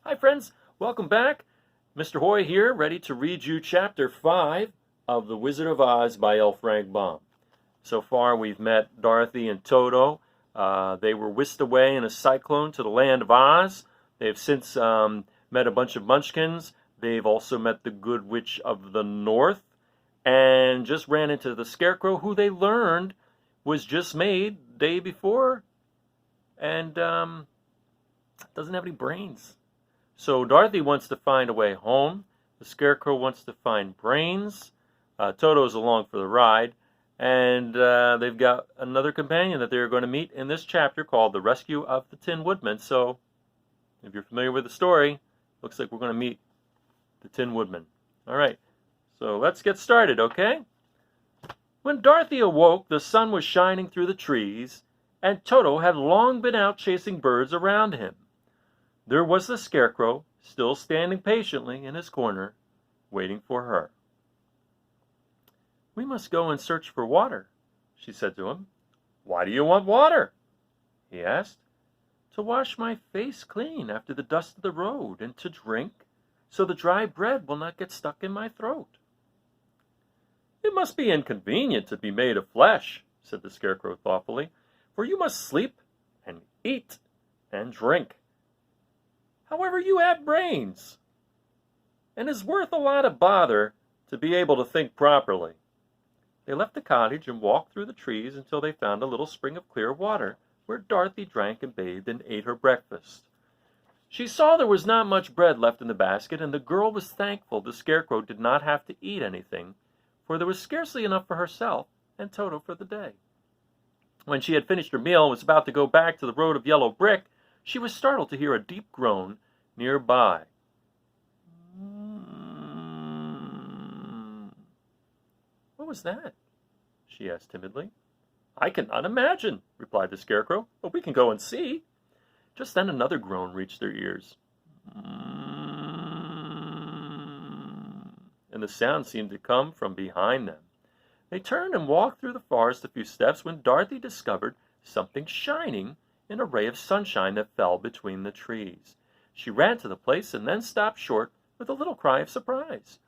Hi friends, welcome back. Mr. Hoy here, ready to read you Chapter 5 of The Wizard of Oz by L. Frank Baum. So far we've met Dorothy and Toto. They were whisked away in a cyclone to the land of Oz. They've since met a bunch of munchkins. They've also met the Good Witch of the North and just ran into the Scarecrow, who they learned was just made the day before and doesn't have any brains. So Dorothy wants to find a way home. The Scarecrow wants to find brains. Toto's along for the ride. And they've got another companion that they're going to meet in this chapter called The Rescue of the Tin Woodman. So if you're familiar with the story, looks like we're going to meet the Tin Woodman. All right, so let's get started, okay? When Dorothy awoke, the sun was shining through the trees, and Toto had long been out chasing birds around him. There was the Scarecrow, still standing patiently in his corner, waiting for her. "We must go and search for water," she said to him. "Why do you want water?" he asked. "To wash my face clean after the dust of the road, and to drink, so the dry bread will not get stuck in my throat." "It must be inconvenient to be made of flesh," said the Scarecrow thoughtfully, "for you must sleep and eat and drink. However, you have brains, and it's worth a lot of bother to be able to think properly." They left the cottage and walked through the trees until they found a little spring of clear water, where Dorothy drank and bathed and ate her breakfast. She saw there was not much bread left in the basket, and the girl was thankful the Scarecrow did not have to eat anything, for there was scarcely enough for herself and Toto for the day. When she had finished her meal and was about to go back to the road of yellow brick, she was startled to hear a deep groan nearby. "What was that?" she asked timidly. "I cannot imagine," replied the Scarecrow, "but we can go and see." Just then another groan reached their ears, and the sound seemed to come from behind them. They turned and walked through the forest a few steps when Dorothy discovered something shining in a ray of sunshine that fell between the trees. She ran to the place and then stopped short with a little cry of surprise.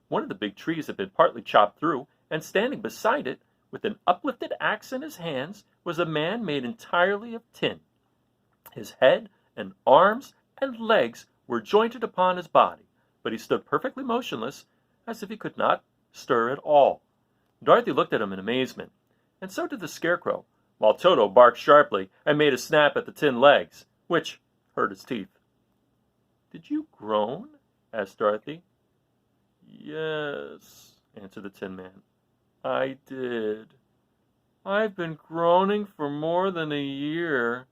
One of the big trees had been partly chopped through, and standing beside it, with an uplifted axe in his hands, was a man made entirely of tin. His head and arms and legs were jointed upon his body, but he stood perfectly motionless, as if he could not stir at all. Dorothy looked at him in amazement, and so did the Scarecrow, while Toto barked sharply and made a snap at the tin legs, which hurt his teeth. "Did you groan?" asked Dorothy. "Yes," answered the Tin Man, "I did. I've been groaning for more than a year,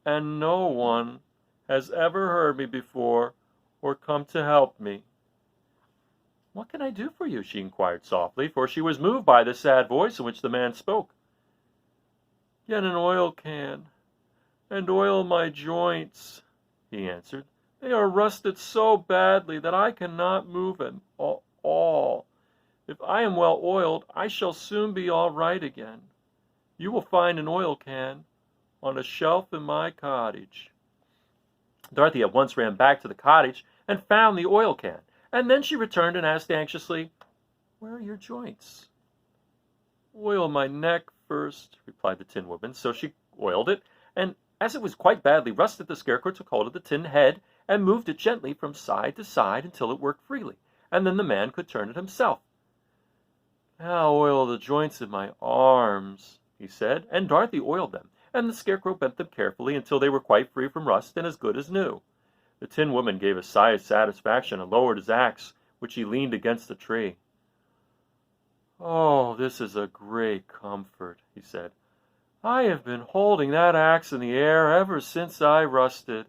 and no one has ever heard me before or come to help me." "What can I do for you?" she inquired softly, for she was moved by the sad voice in which the man spoke. "Get an oil can and oil my joints," he answered. "They are rusted so badly that I cannot move at all. If I am well oiled, I shall soon be all right again. You will find an oil can on a shelf in my cottage." Dorothy at once ran back to the cottage and found the oil can, and then she returned and asked anxiously, "Where are your joints?" "Oil my neck first," replied the Tin Woodman. So she oiled it, and as it was quite badly rusted, the Scarecrow took hold of the tin head and moved it gently from side to side until it worked freely, and then the man could turn it himself. "Now oil the joints in my arms," he said, and Dorothy oiled them, and the Scarecrow bent them carefully until they were quite free from rust and as good as new. The Tin Woodman gave a sigh of satisfaction and lowered his axe, which he leaned against a tree. "Oh, this is a great comfort," he said. "I have been holding that axe in the air ever since I rusted,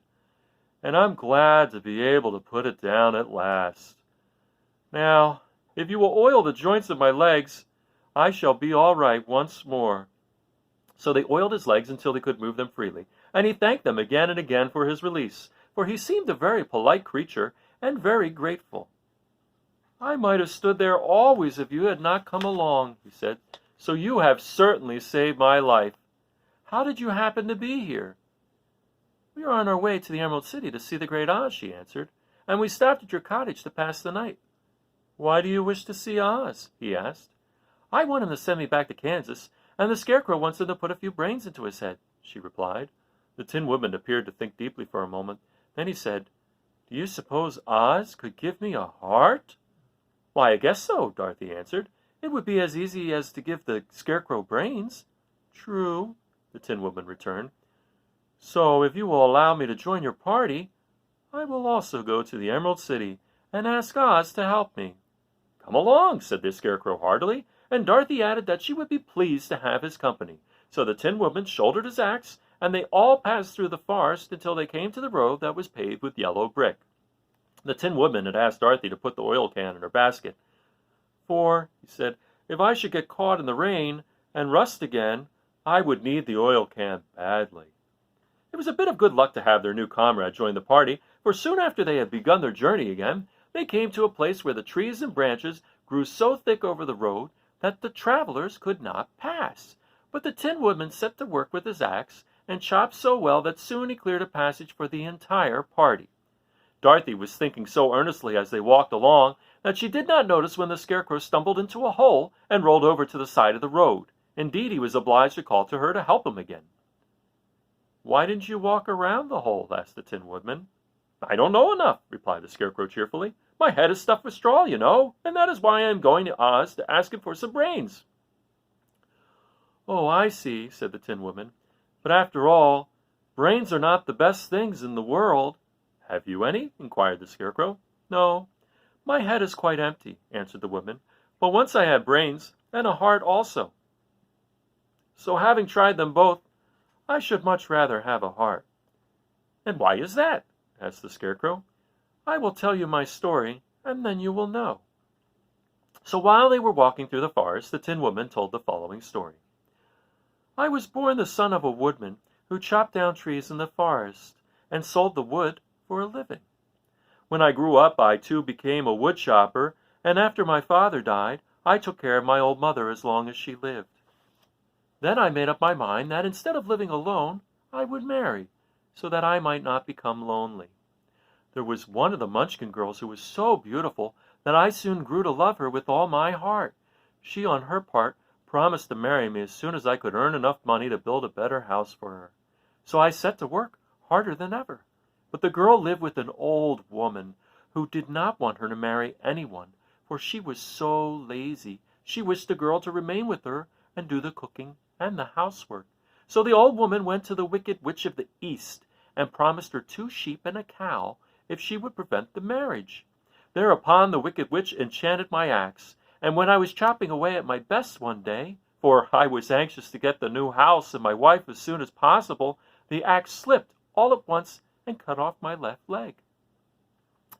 and I'm glad to be able to put it down at last. Now, if you will oil the joints of my legs, I shall be all right once more." So they oiled his legs until he could move them freely, and he thanked them again and again for his release, for he seemed a very polite creature and very grateful. "I might have stood there always if you had not come along," he said, "so you have certainly saved my life. How did you happen to be here?" "We are on our way to the Emerald City to see the Great Oz," she answered, "and we stopped at your cottage to pass the night." "Why do you wish to see Oz?" he asked. "I want him to send me back to Kansas, and the Scarecrow wants him to put a few brains into his head," she replied. The Tin Woodman appeared to think deeply for a moment. Then he said, "Do you suppose Oz could give me a heart?" "Why, I guess so," Dorothy answered. "It would be as easy as to give the Scarecrow brains." "True," the Tin Woodman returned. "So if you will allow me to join your party, I will also go to the Emerald City and ask Oz to help me." "Come along," said the Scarecrow heartily, and Dorothy added that she would be pleased to have his company. So the Tin Woodman shouldered his axe, and they all passed through the forest until they came to the road that was paved with yellow brick. The Tin Woodman had asked Dorothy to put the oil can in her basket. "For," he said, "if I should get caught in the rain and rust again, I would need the oil can badly." It was a bit of good luck to have their new comrade join the party, for soon after they had begun their journey again, they came to a place where the trees and branches grew so thick over the road that the travelers could not pass. But the Tin Woodman set to work with his axe and chopped so well that soon he cleared a passage for the entire party. Dorothy was thinking so earnestly as they walked along that she did not notice when the Scarecrow stumbled into a hole and rolled over to the side of the road. Indeed, he was obliged to call to her to help him again. "Why didn't you walk around the hole?" asked the Tin Woodman. "I don't know enough," replied the Scarecrow cheerfully. "My head is stuffed with straw, you know, and that is why I am going to Oz to ask him for some brains." "Oh, I see," said the Tin Woodman. "But after all, brains are not the best things in the world." "Have you any?" inquired the Scarecrow. "No, my head is quite empty," answered the Woodman. "But once I had brains, and a heart also. So having tried them both, I should much rather have a heart." "And why is that?" asked the Scarecrow. "I will tell you my story, and then you will know." So while they were walking through the forest, the Tin Woodman told the following story. "I was born the son of a woodman who chopped down trees in the forest and sold the wood for a living. When I grew up, I too became a woodchopper, and after my father died, I took care of my old mother as long as she lived. Then I made up my mind that instead of living alone, I would marry, so that I might not become lonely. There was one of the Munchkin girls who was so beautiful that I soon grew to love her with all my heart. She, on her part, promised to marry me as soon as I could earn enough money to build a better house for her. So I set to work harder than ever. But the girl lived with an old woman who did not want her to marry anyone, for she was so lazy. She wished the girl to remain with her and do the cooking and the housework. So the old woman went to the Wicked Witch of the East and promised her 2 sheep and a cow if she would prevent the marriage. Thereupon the Wicked Witch enchanted my axe, and when I was chopping away at my best one day, for I was anxious to get the new house and my wife as soon as possible, the axe slipped all at once and cut off my left leg.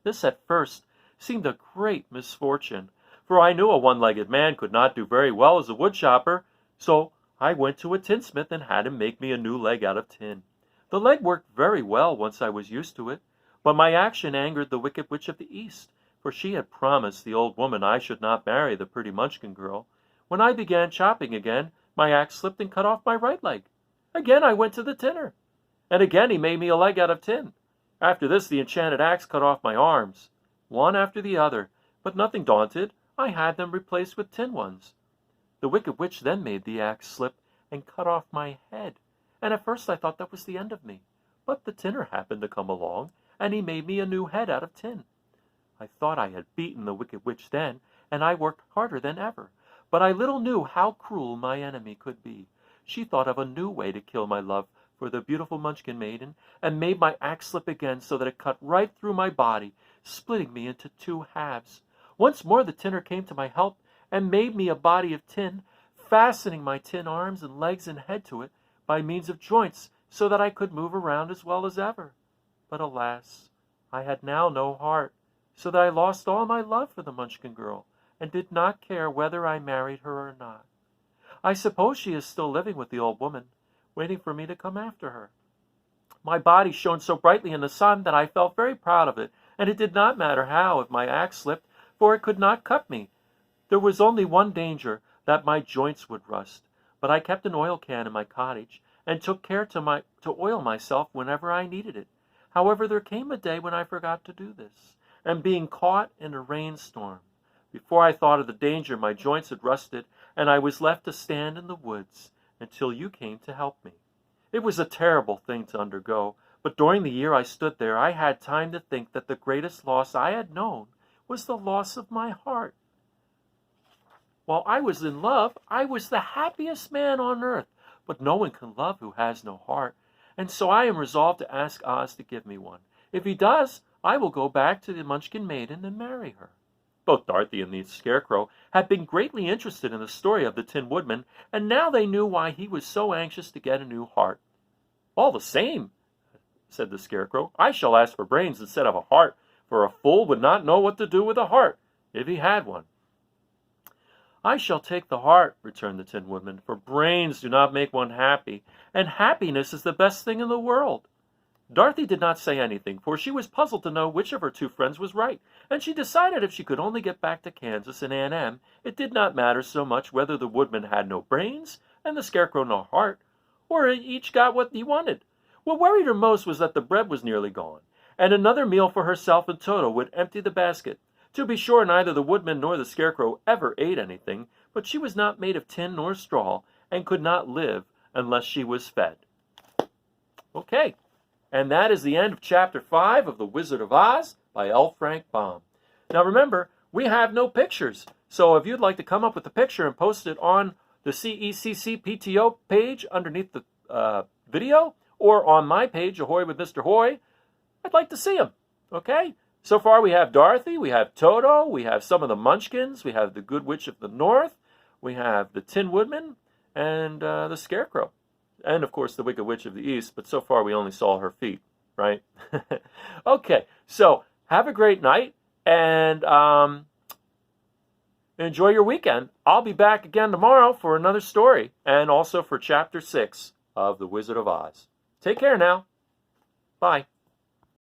This at first seemed a great misfortune, for I knew a one-legged man could not do very well as a woodchopper, so I went to a tinsmith and had him make me a new leg out of tin. The leg worked very well once I was used to it, but my action angered the Wicked Witch of the East, for she had promised the old woman I should not marry the pretty Munchkin girl. When I began chopping again, my axe slipped and cut off my right leg. Again I went to the tinner, and again he made me a leg out of tin. After this the enchanted axe cut off my arms, one after the other, but nothing daunted, I had them replaced with tin ones. The Wicked Witch then made the axe slip and cut off my head, and at first I thought that was the end of me. But the tinner happened to come along, and he made me a new head out of tin. I thought I had beaten the Wicked Witch then, and I worked harder than ever. But I little knew how cruel my enemy could be. She thought of a new way to kill my love for the beautiful Munchkin maiden, and made my axe slip again so that it cut right through my body, splitting me into 2 halves. Once more the tinner came to my help, and made me a body of tin, fastening my tin arms and legs and head to it by means of joints, so that I could move around as well as ever. But alas, I had now no heart, so that I lost all my love for the Munchkin girl, and did not care whether I married her or not. I suppose she is still living with the old woman, waiting for me to come after her. My body shone so brightly in the sun that I felt very proud of it, and it did not matter how if my axe slipped, for it could not cut me. There was only one danger, that my joints would rust, but I kept an oil can in my cottage, and took care to oil myself whenever I needed it. However, there came a day when I forgot to do this, and being caught in a rainstorm, before I thought of the danger, my joints had rusted, and I was left to stand in the woods until you came to help me. It was a terrible thing to undergo, but during the year I stood there, I had time to think that the greatest loss I had known was the loss of my heart. While I was in love, I was the happiest man on earth, but no one can love who has no heart, and so I am resolved to ask Oz to give me one. If he does, I will go back to the Munchkin Maiden and marry her. Both Dorothy and the Scarecrow had been greatly interested in the story of the Tin Woodman, and now they knew why he was so anxious to get a new heart. "All the same," said the Scarecrow, "I shall ask for brains instead of a heart, for a fool would not know what to do with a heart, if he had one." "I shall take the heart," returned the Tin Woodman, "for brains do not make one happy, and happiness is the best thing in the world." Dorothy did not say anything, for she was puzzled to know which of her two friends was right, and she decided if she could only get back to Kansas and Aunt Em, it did not matter so much whether the Woodman had no brains and the Scarecrow no heart, or each got what he wanted. What worried her most was that the bread was nearly gone, and another meal for herself and Toto would empty the basket. To be sure, neither the Woodman nor the Scarecrow ever ate anything, but she was not made of tin nor straw, and could not live unless she was fed. Okay. And that is the end of Chapter 5 of The Wizard of Oz by L. Frank Baum. Now remember, we have no pictures, so if you'd like to come up with a picture and post it on the CECC PTO page underneath the video, or on my page, Ahoy with Mr. Hoy, I'd like to see them, okay? So far we have Dorothy, we have Toto, we have some of the Munchkins, we have the Good Witch of the North, we have the Tin Woodman, and the Scarecrow. And, of course, the Wicked Witch of the East, but so far we only saw her feet, right? Okay, so have a great night, and enjoy your weekend. I'll be back again tomorrow for another story, and also for Chapter 6 of The Wizard of Oz. Take care now. Bye.